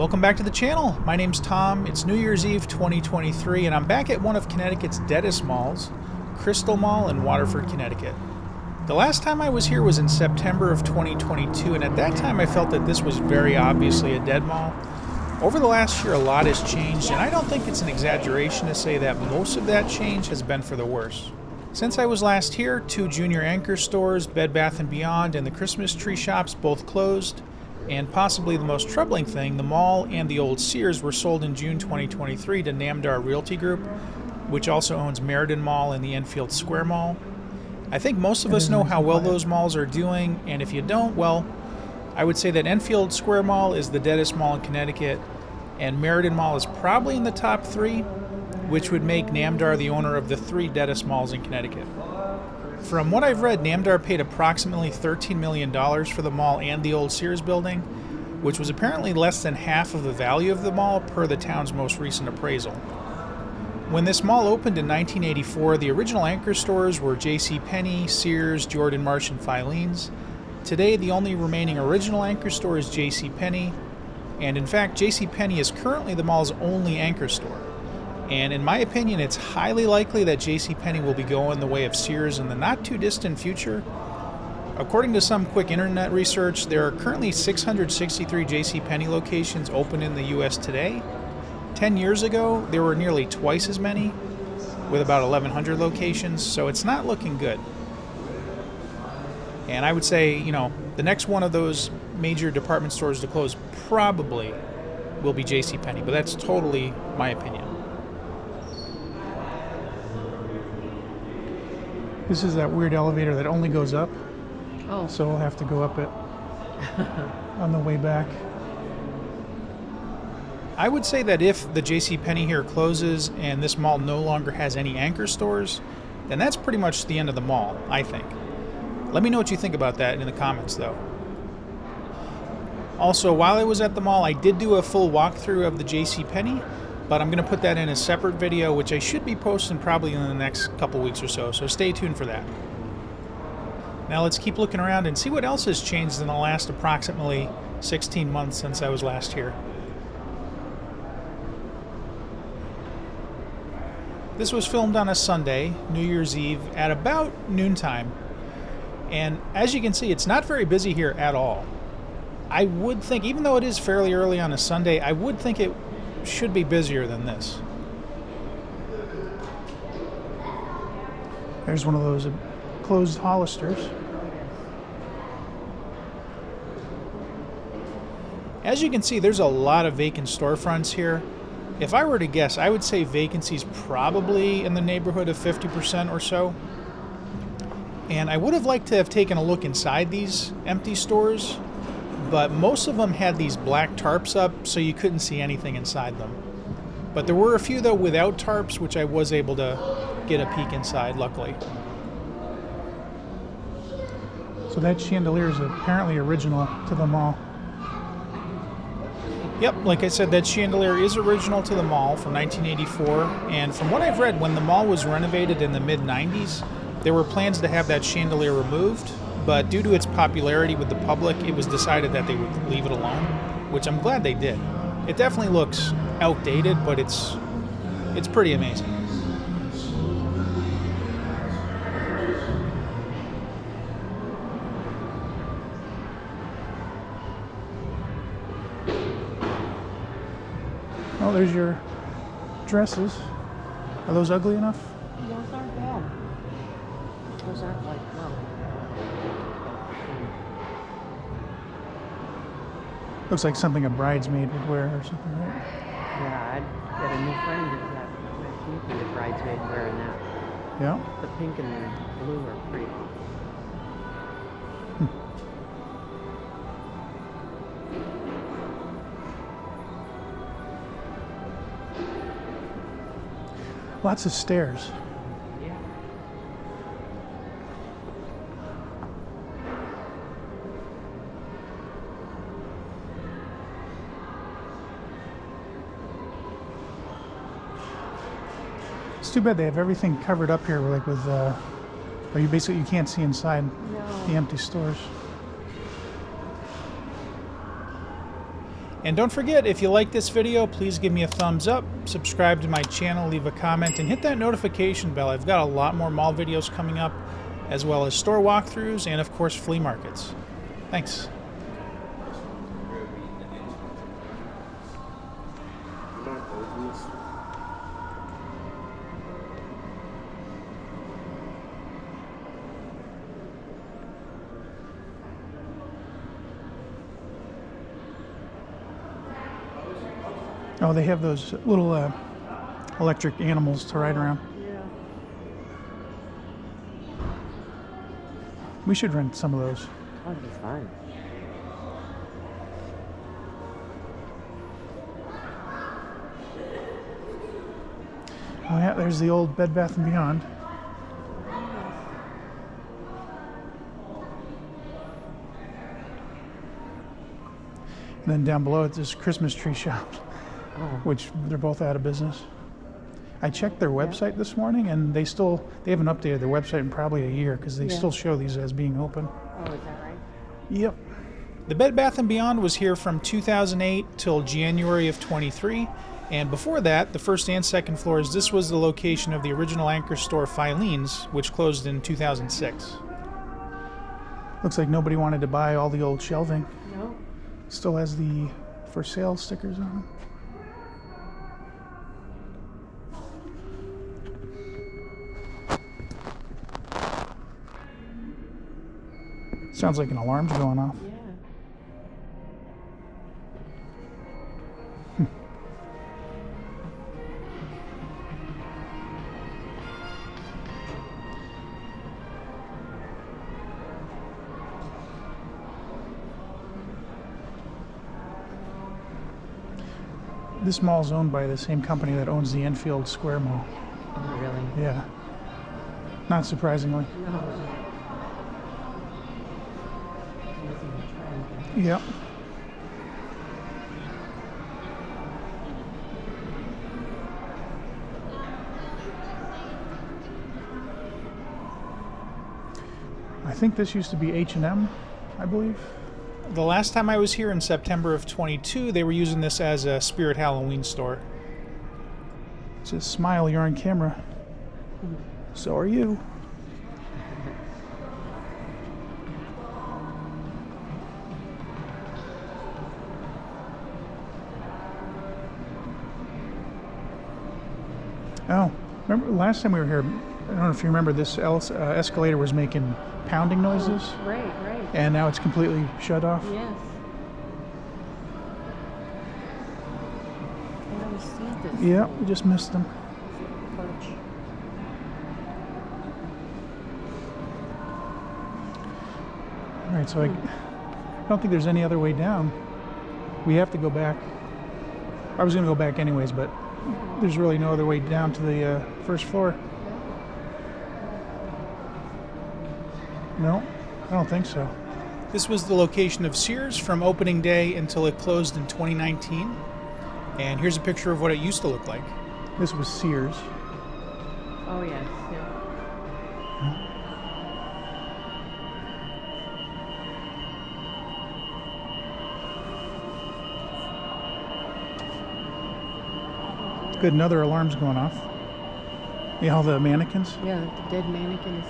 Welcome back to the channel. My name's Tom. It's New Year's Eve 2023 and I'm back at one of Connecticut's deadest malls, Crystal Mall in Waterford, Connecticut. The last time I was here was in September of 2022, and at that time I felt that this was very obviously a dead mall. Over the last year a lot has changed, and I don't think it's an exaggeration to say that most of that change has been for the worse. Since I was last here, 2 junior anchor stores, Bed Bath & Beyond, and the Christmas tree shops both closed. And possibly the most troubling thing, the mall and the old Sears were sold in June 2023 to Namdar Realty Group, which also owns Meriden Mall and the Enfield Square Mall. I think most of us know how well those malls are doing, and if you don't, well, I would say that Enfield Square Mall is the deadest mall in Connecticut, and Meriden Mall is probably in the top 3, which would make Namdar the owner of the 3 deadest malls in Connecticut. From what I've read, Namdar paid approximately $13 million for the mall and the old Sears building, which was apparently less than half of the value of the mall per the town's most recent appraisal. When this mall opened in 1984, the original anchor stores were JC Penney, Sears, Jordan Marsh, and Filene's. Today, the only remaining original anchor store is JC Penney, and in fact, JC Penney is currently the mall's only anchor store. And in my opinion, it's highly likely that JC Penney will be going the way of Sears in the not-too-distant future. According to some quick internet research, there are currently 663 JC Penney locations open in the U.S. today. 10 years ago, there were nearly twice as many, with about 1,100 locations, so it's not looking good. And I would say, the next one of those major department stores to close probably will be JC Penney, but that's totally my opinion. This is that weird elevator that only goes up. Oh. So we'll have to go up it on the way back. I would say that if the JC Penney here closes and this mall no longer has any anchor stores, then that's pretty much the end of the mall, I think. Let me know what you think about that in the comments, though. Also, while I was at the mall, I did do a full walkthrough of the JC Penney, but I'm going to put that in a separate video, which I should be posting probably in the next couple weeks or so stay tuned for that. Now let's keep looking around and see what else has changed in the last approximately 16 months since I was last here. This was filmed on a Sunday, New Year's Eve, at about noontime. And as you can see, it's not very busy here at all. I would think, even though it is fairly early on a Sunday, I would think it should be busier than this. There's one of those closed Hollisters. As you can see, there's a lot of vacant storefronts here. If I were to guess, I would say vacancies probably in the neighborhood of 50% or so. And I would have liked to have taken a look inside these empty stores, but most of them had these black tarps up, so you couldn't see anything inside them. But there were a few, though, without tarps, which I was able to get a peek inside, luckily. So that chandelier is apparently original to the mall. Yep, like I said, that chandelier is original to the mall from 1984, and from what I've read, when the mall was renovated in the mid-90s, there were plans to have that chandelier removed, but due to its popularity with the public, it was decided that they would leave it alone, which I'm glad they did. It definitely looks outdated, but it's pretty amazing. Oh, there's your dresses. Are those ugly enough? Those aren't bad. Those aren't like, well. Looks like something a bridesmaid would wear or something, right? Yeah, I'd get a new friend if that. You'd be a bridesmaid wearing that. Yeah. The pink and the blue are pretty. Lots of stairs. Yeah. It's too bad they have everything covered up here, like with, or you can't see inside the empty stores. And don't forget, if you like this video, please give me a thumbs up, subscribe to my channel, leave a comment, and hit that notification bell. I've got a lot more mall videos coming up, as well as store walkthroughs and, of course, flea markets. Thanks. Oh, they have those little electric animals to ride around. Yeah. We should rent some of those. Oh, it'd be fun. Oh yeah, there's the old Bed Bath & Beyond. And then down below it's this Christmas tree shop, Oh. which they're both out of business. I checked their website this morning, and they haven't updated their website in probably a year because they Yeah. still show these as being open. Oh, is that right? Yep. The Bed Bath & Beyond was here from 2008 till January of 23, and before that, the first and second floors, this was the location of the original anchor store Filene's, which closed in 2006. Looks like nobody wanted to buy all the old shelving. No. Still has the for sale stickers on them. Sounds like an alarm's going off. Yeah. This mall's owned by the same company that owns the Enfield Square Mall. Oh, really? Yeah. Not surprisingly. No. Missing the trend. Yep. I think this used to be H&M, I believe. The last time I was here in September of 22, they were using this as a Spirit Halloween store. It says, "Smile, you're on camera." So are you. Oh, remember last time we were here, I don't know if you remember, this escalator was making pounding noises, Right, right. and now it's completely shut off. Yes. I never see this. Yeah, we just missed them. Perch. All right, so I don't think there's any other way down. We have to go back. I was going to go back anyways, but there's really no other way down to the first floor. No, I don't think so. This was the location of Sears from opening day until it closed in 2019. And here's a picture of what it used to look like. This was Sears. Oh, yes. Yeah. Good, another alarm's going off. Yeah, all the mannequins. Yeah, the dead mannequins.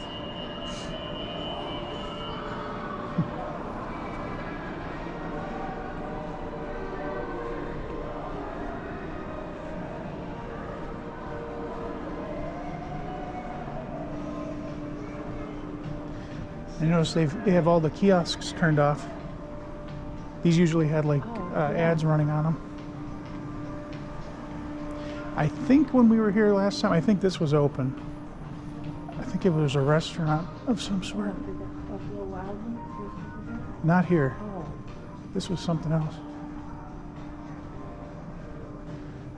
I noticed they have all the kiosks turned off. These usually had like yeah. ads running on them. I think when we were here last time, I think this was open. I think it was a restaurant of some sort. Not here. Oh, This was something else.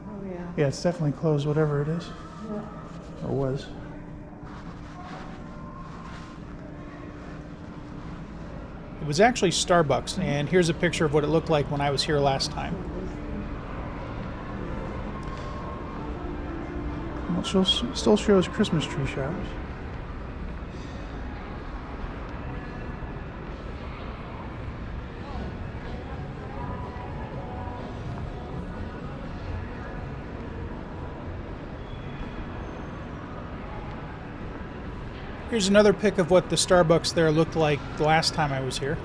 oh yeah. Yeah, it's definitely closed, whatever it is. Or was. It was actually Starbucks, and here's a picture of what it looked like when I was here last time. Well, it still shows Christmas tree shops. Here's another pic of what the Starbucks there looked like the last time I was here.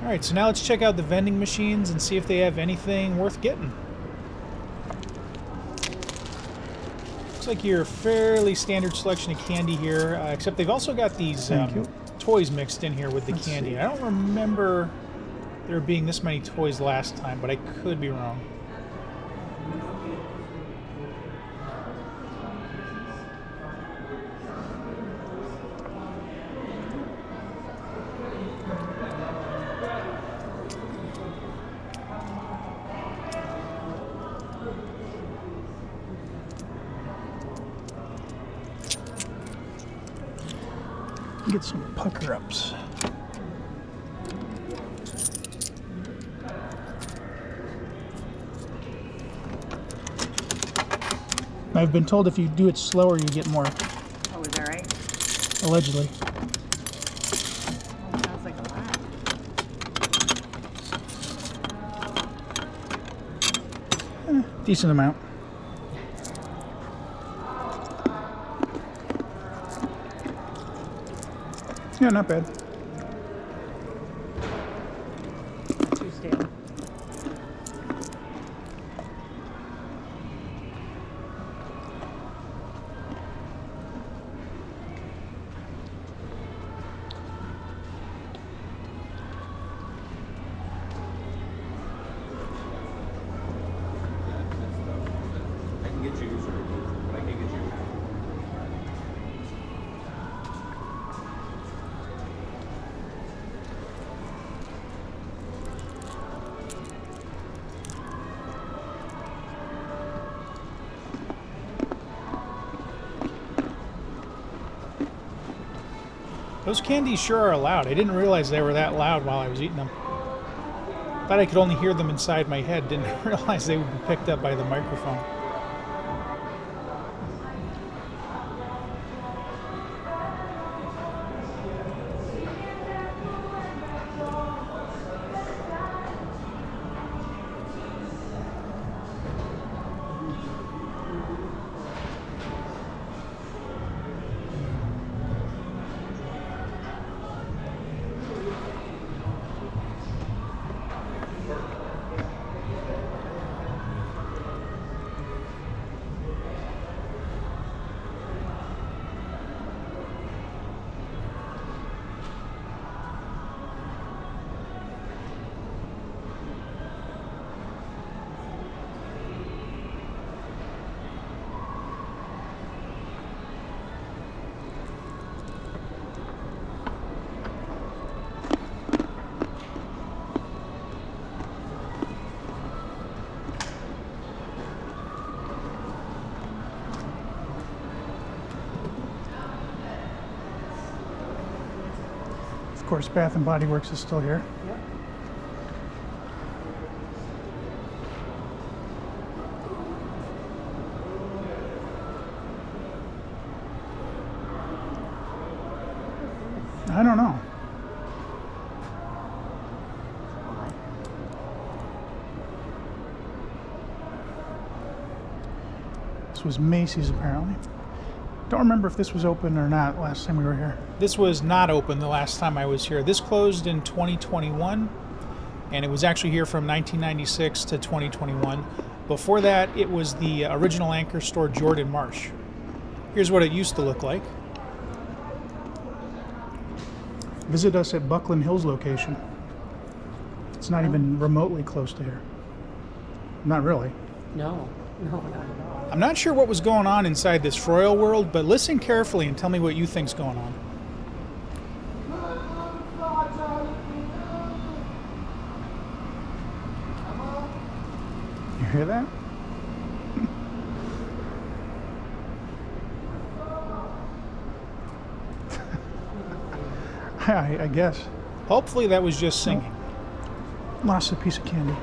Alright, so now let's check out the vending machines and see if they have anything worth getting. Looks like your fairly standard selection of candy here, except they've also got these toys mixed in here with the candy. See. I don't remember there being this many toys last time, but I could be wrong. Get some pucker ups. I've been told if you do it slower, you get more. Oh, is that right? Allegedly. Oh, sounds like a lot. Decent amount. Yeah, not bad. Not too stale. I can get you, but I can't get you. Those candies sure are loud. I didn't realize they were that loud while I was eating them. Thought I could only hear them inside my head. Didn't realize they would be picked up by the microphone. Of course, Bath and Body Works is still here. Yep. I don't know. This was Macy's apparently. Don't remember if this was open or not last time we were here. This was not open the last time I was here. This closed in 2021, and it was actually here from 1996 to 2021. Before that, it was the original anchor store, Jordan Marsh. Here's what it used to look like. Visit us at Buckland Hills location. It's not even remotely close to here. Not really. No, not at all. I'm not sure what was going on inside this Froyle world, but listen carefully and tell me what you think's going on. You hear that? I guess. Hopefully that was just singing. Lost a piece of candy.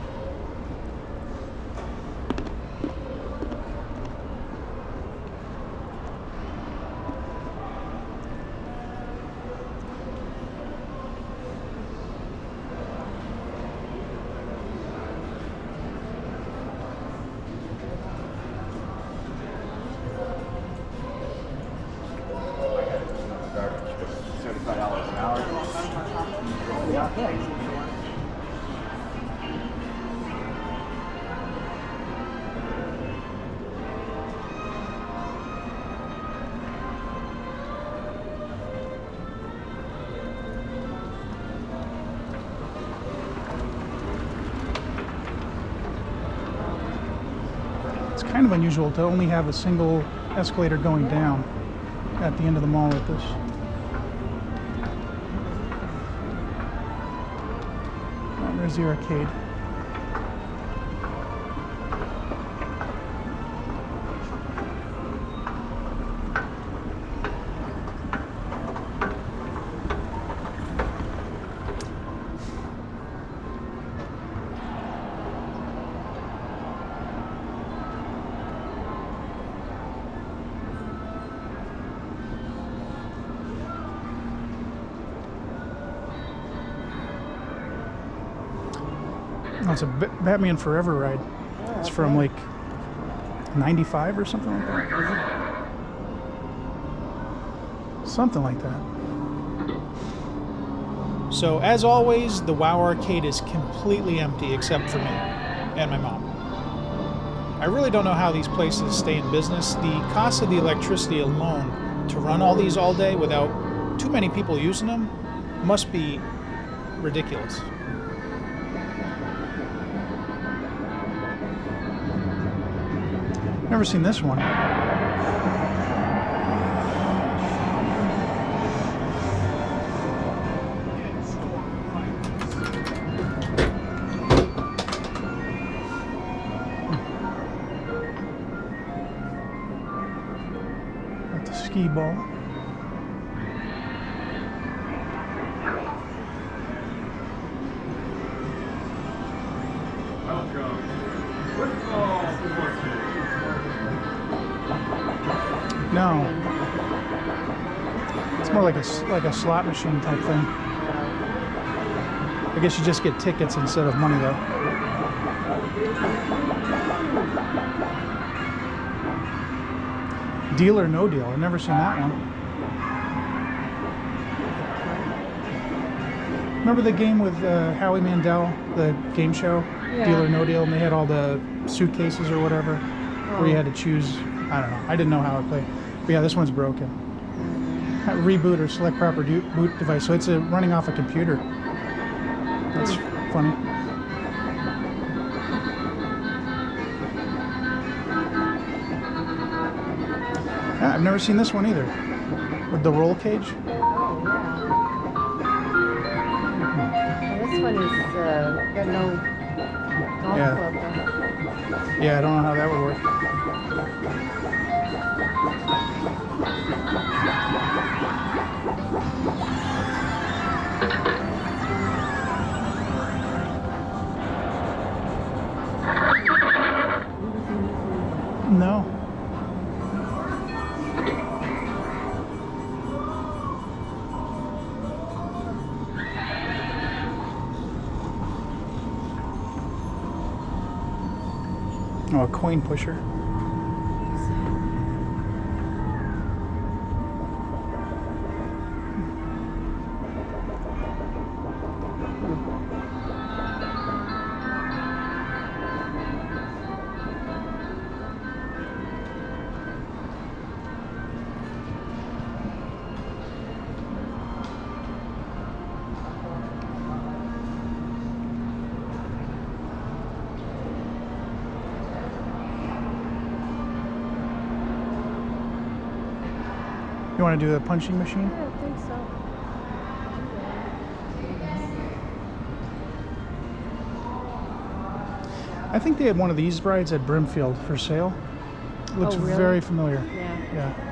$75 an hour. Yeah, thanks. It's kind of unusual to only have a single escalator going down at the end of the mall like this. Oh, there's the arcade. Oh, it's a Batman Forever ride. It's from like 95 or something like that. Something like that. So as always, the WoW arcade is completely empty except for me and my mom. I really don't know how these places stay in business. The cost of the electricity alone to run all these all day without too many people using them must be ridiculous. Never seen this one. Got the skee ball. No. It's more like a slot machine type thing. I guess you just get tickets instead of money though. Deal or No Deal. I've never seen that one. Remember the game with Howie Mandel, the game show? Yeah. Deal or No Deal, and they had all the suitcases or whatever, where you had to choose. I don't know. I didn't know how it played. But yeah, this one's broken. Reboot or select proper boot device. So it's running off a computer. That's funny. Yeah, I've never seen this one either. With the roll cage. Oh, yeah. Well, this one is got no golf Yeah. club on it. Yeah, I don't know how that would work. No. Oh, a coin pusher. You want to do the punching machine? I don't think so. I think they had one of these rides at Brimfield for sale. It looks Oh, really? very familiar. Yeah. Yeah.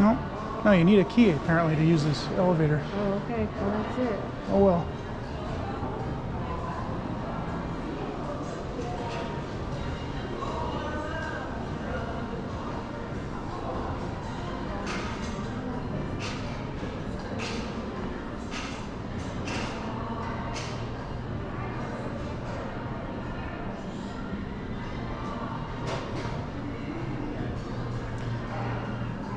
No, no, you need a key apparently to use this elevator. Oh, okay. Well, that's it. Oh well.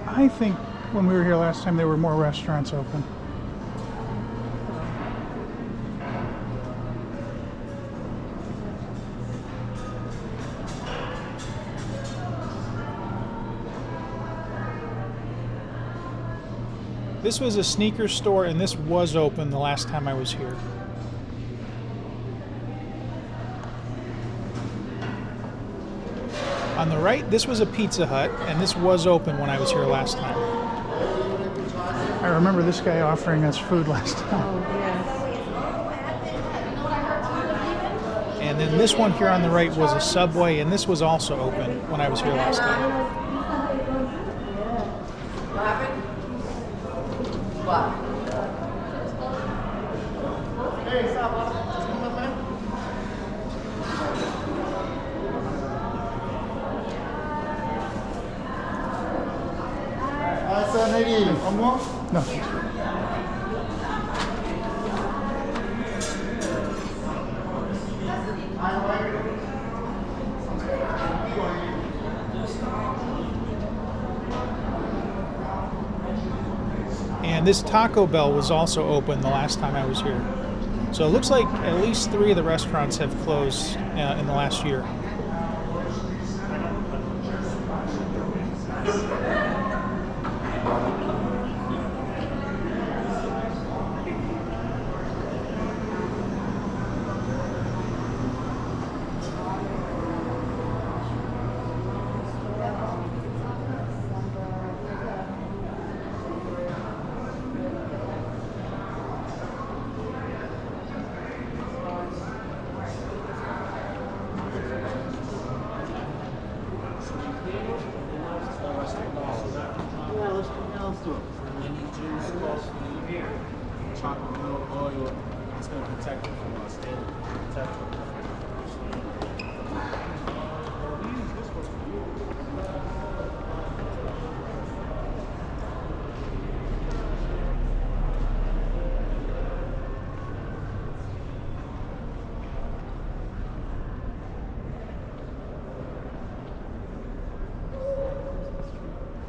I think when we were here last time, there were more restaurants open. This was a sneaker store, and this was open the last time I was here. On the right, this was a Pizza Hut, and this was open when I was here last time. I remember this guy offering us food last time. Oh, yes. And then this one here on the right was a Subway, and this was also open when I was here last time. No. And this Taco Bell was also open the last time I was here. So it looks like at least 3 of the restaurants have closed in the last year. Chocolate milk oil. It's going to protect it from us.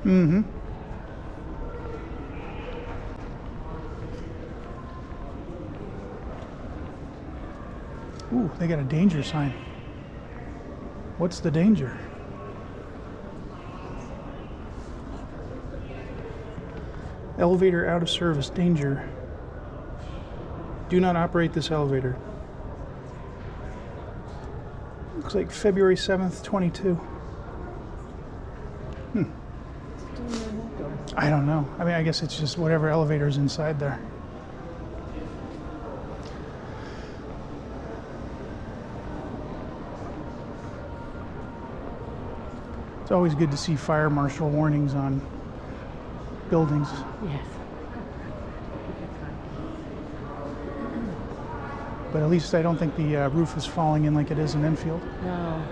Mm-hmm. Ooh, they got a danger sign. What's the danger? Elevator out of service, danger. Do not operate this elevator. Looks like February 7th, 22. I don't know. I mean, I guess it's just whatever elevator's inside there. It's always good to see fire marshal warnings on buildings. Yes. But at least I don't think the roof is falling in like it is in Enfield. No.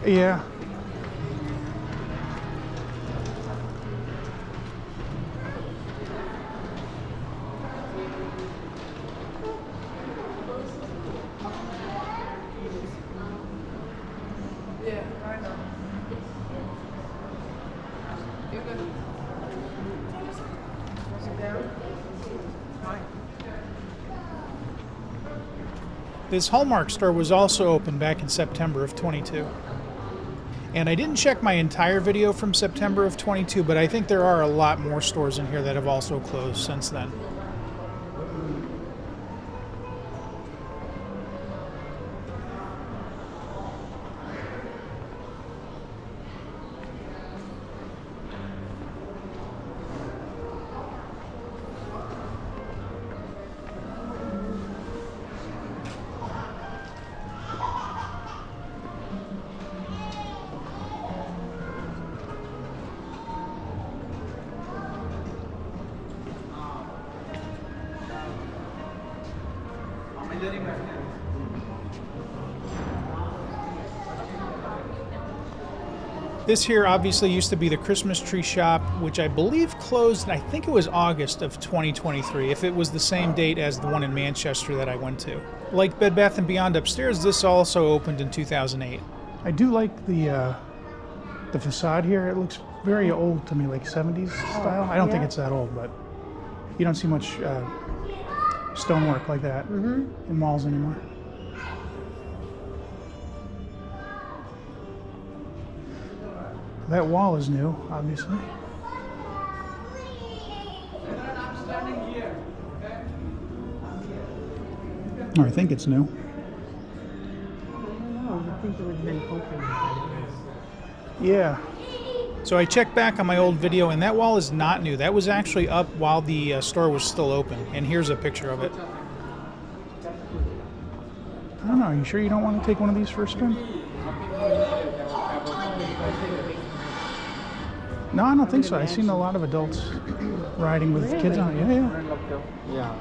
Yeah. This Hallmark store was also open back in September of 22. And I didn't check my entire video from September of 22, but I think there are a lot more stores in here that have also closed since then. This here obviously used to be the Christmas tree shop, which I believe closed, I think it was August of 2023, if it was the same date as the one in Manchester that I went to. Like Bed Bath & Beyond upstairs, this also opened in 2008. I do like the facade here. It looks very old to me, like 70s style. I don't think yeah. it's that old, but you don't see much stonework like that in malls anymore. That wall is new, obviously. Or I think it's new. Oh, I think it would have been open. Yeah. So I checked back on my old video, and that wall is not new. That was actually up while the store was still open. And here's a picture of it. I don't know. Are you sure you don't want to take one of these for a spin? No, I don't think so. I've seen a lot of adults riding with kids on it. Yeah.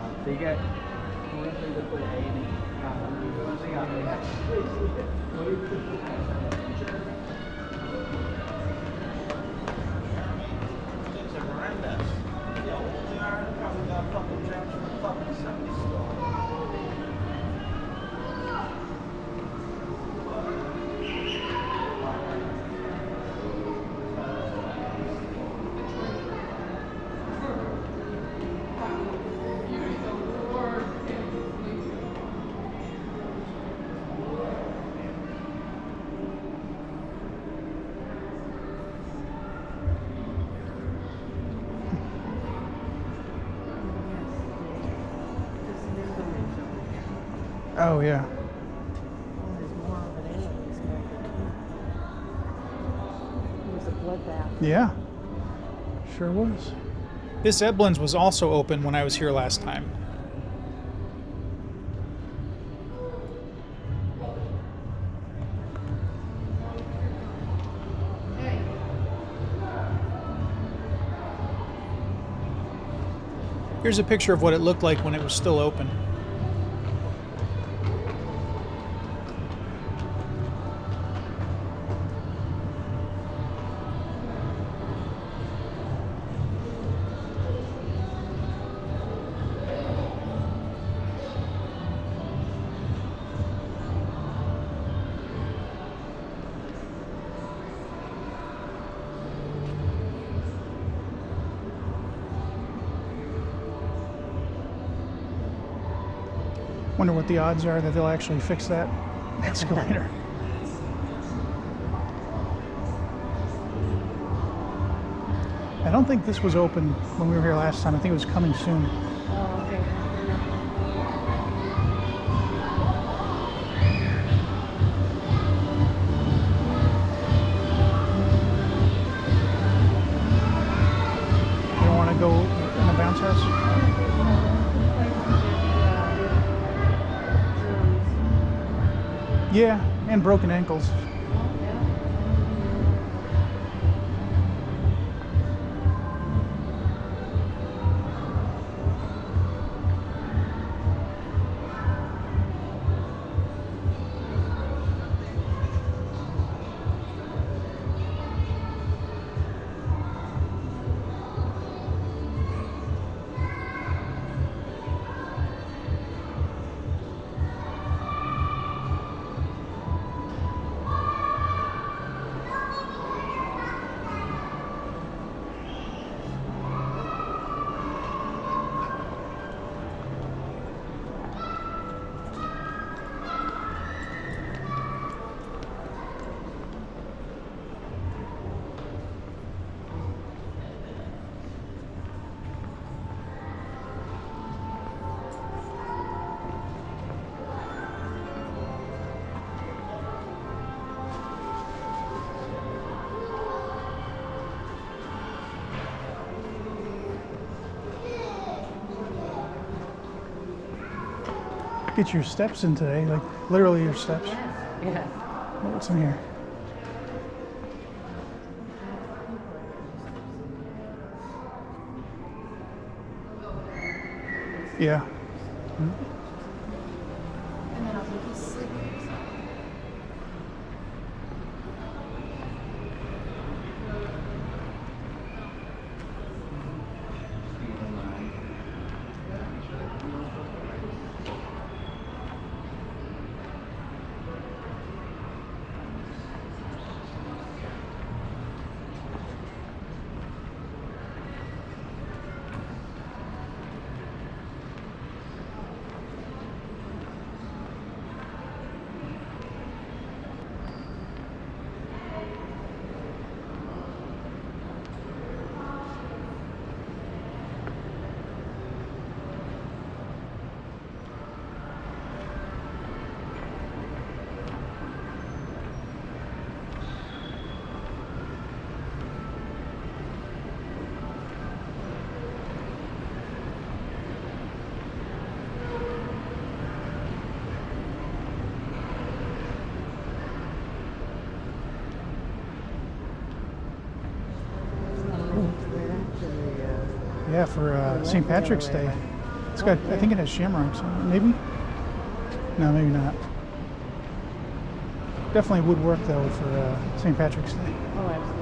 Oh, yeah. Oh, there's more over there. It was a bloodbath. Yeah. Sure was. This Eblin's was also open when I was here last time. Here's a picture of what it looked like when it was still open. Wonder what the odds are that they'll actually fix that escalator. I don't think this was open when we were here last time. I think it was coming soon. Oh, okay. You don't want to go in a bounce house? Yeah, and broken ankles. get your steps in today, like literally your steps. Yeah. What's in here? Yeah. And then I'll take you sleep. Yeah, for St. Patrick's Day. It's got, I think it has shamrocks on it. Maybe? No, maybe not. Definitely would work though for St. Patrick's Day. Oh, absolutely.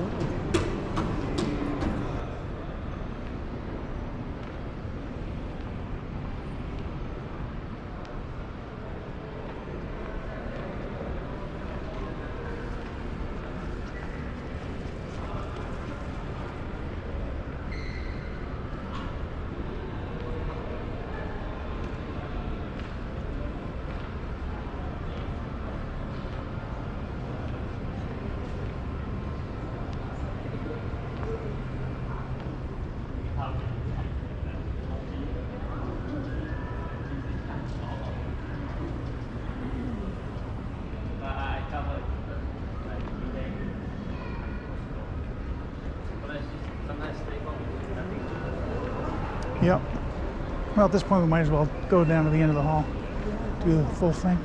Yep. Well, at this point, we might as well go down to the end of the hall, do the full thing.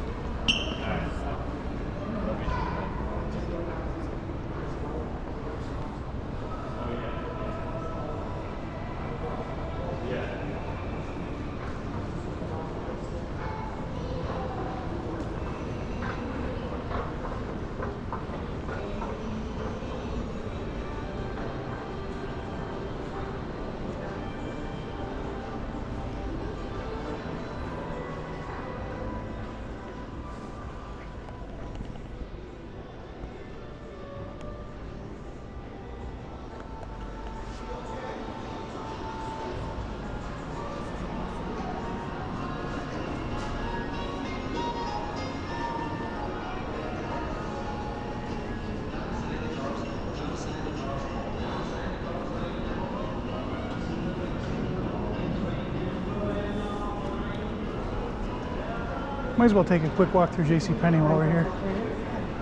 Might as well take a quick walk through JC Penney while we're here.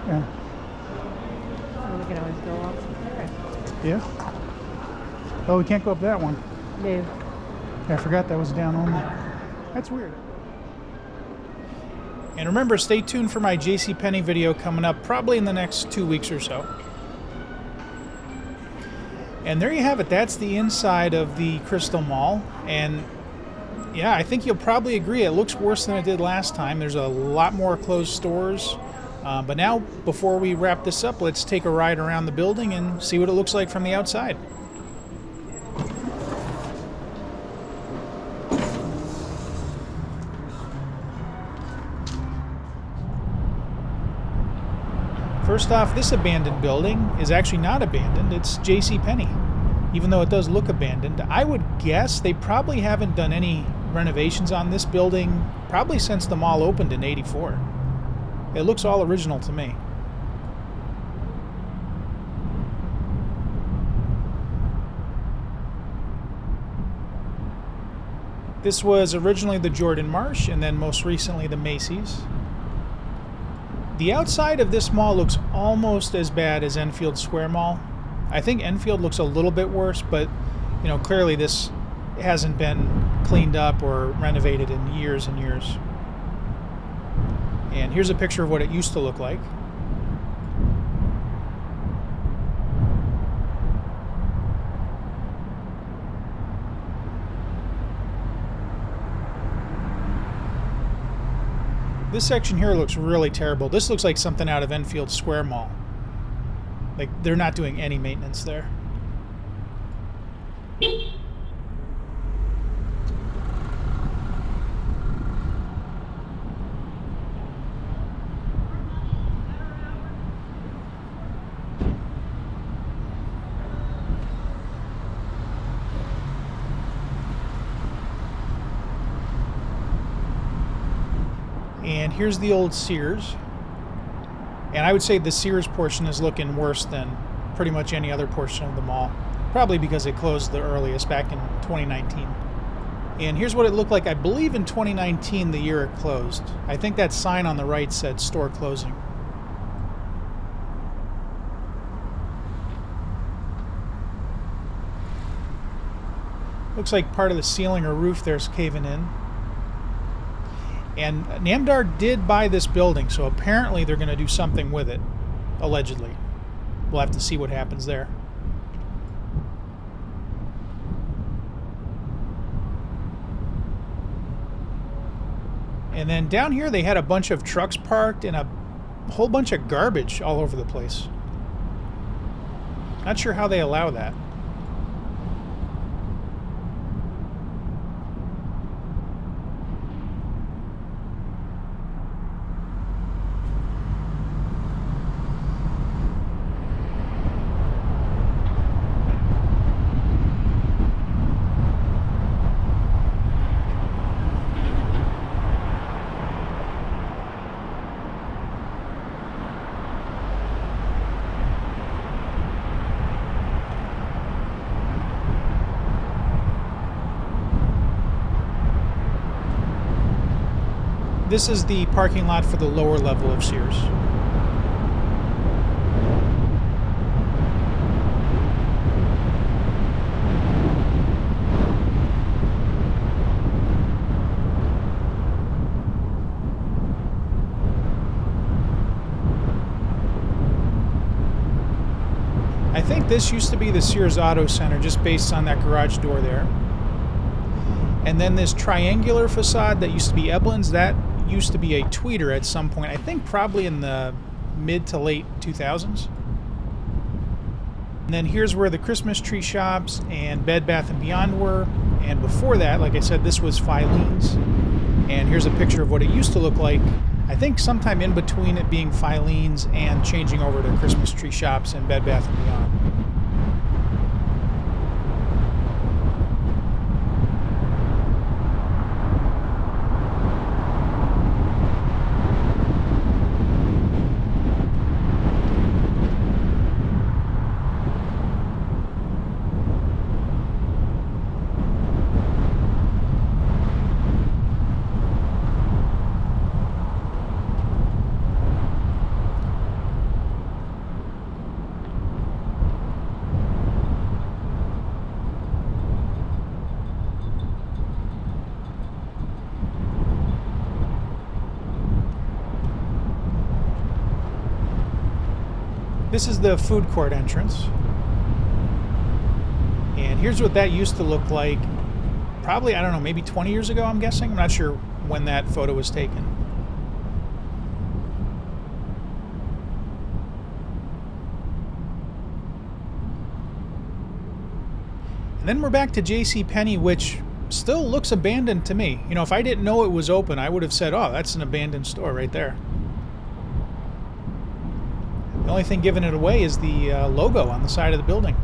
Yeah. Well, we can always go off there. Yeah. Oh, we can't go up that one. No. Yeah, I forgot that was down only. That's weird. And remember, stay tuned for my JC Penney video coming up probably in the next 2 weeks or so. And there you have it. That's the inside of the Crystal Mall. And yeah, I think you'll probably agree. It looks worse than it did last time. There's a lot more closed stores. But now, before we wrap this up, let's take a ride around the building and see what it looks like from the outside. First off, this abandoned building is actually not abandoned. It's JC Penney. Even though it does look abandoned, I would guess they probably haven't done any renovations on this building probably since the mall opened in '84. It looks all original to me. This was originally the Jordan Marsh and then most recently the Macy's. The outside of this mall looks almost as bad as Enfield Square Mall. I think Enfield looks a little bit worse, but you know, clearly this hasn't been cleaned up or renovated in years and years. And here's a picture of what it used to look like. This section here looks really terrible. This looks like something out of Enfield Square Mall. Like, they're not doing any maintenance there. And here's the old Sears. And I would say the Sears portion is looking worse than pretty much any other portion of the mall. Probably because it closed the earliest back in 2019. And here's what it looked like, I believe in 2019, the year it closed. I think that sign on the right said store closing. Looks like part of the ceiling or roof there's caving in. And Namdar did buy this building, so apparently they're going to do something with it, allegedly. We'll have to see what happens there. And then down here they had a bunch of trucks parked and a whole bunch of garbage all over the place. Not sure how they allow that. This is the parking lot for the lower level of Sears. I think this used to be the Sears Auto Center just based on that garage door there. And then this triangular facade that used to be Eblin's, that used to be a Tweeter at some point, I think probably in the mid to late 2000s. And then here's where the Christmas tree shops and Bed Bath & Beyond were. And before that, like I said, this was Filene's. And here's a picture of what it used to look like, I think sometime in between it being Filene's and changing over to Christmas tree shops and Bed Bath & Beyond. This is the food court entrance. And here's what that used to look like. Probably, I don't know, maybe 20 years ago, I'm guessing. I'm not sure when that photo was taken. And then we're back to JC Penney, which still looks abandoned to me. You know, if I didn't know it was open, I would have said, oh, that's an abandoned store right there. The only thing giving it away is the logo on the side of the building.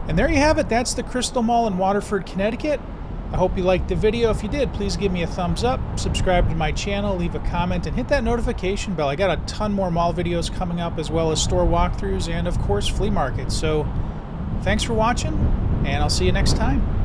And there you have it. That's the Crystal Mall in Waterford, Connecticut. I hope you liked the video. If you did, please give me a thumbs up, subscribe to my channel, leave a comment, and hit that notification bell. I got a ton more mall videos coming up, as well as store walkthroughs and, of course, flea markets. So thanks for watching, and I'll see you next time.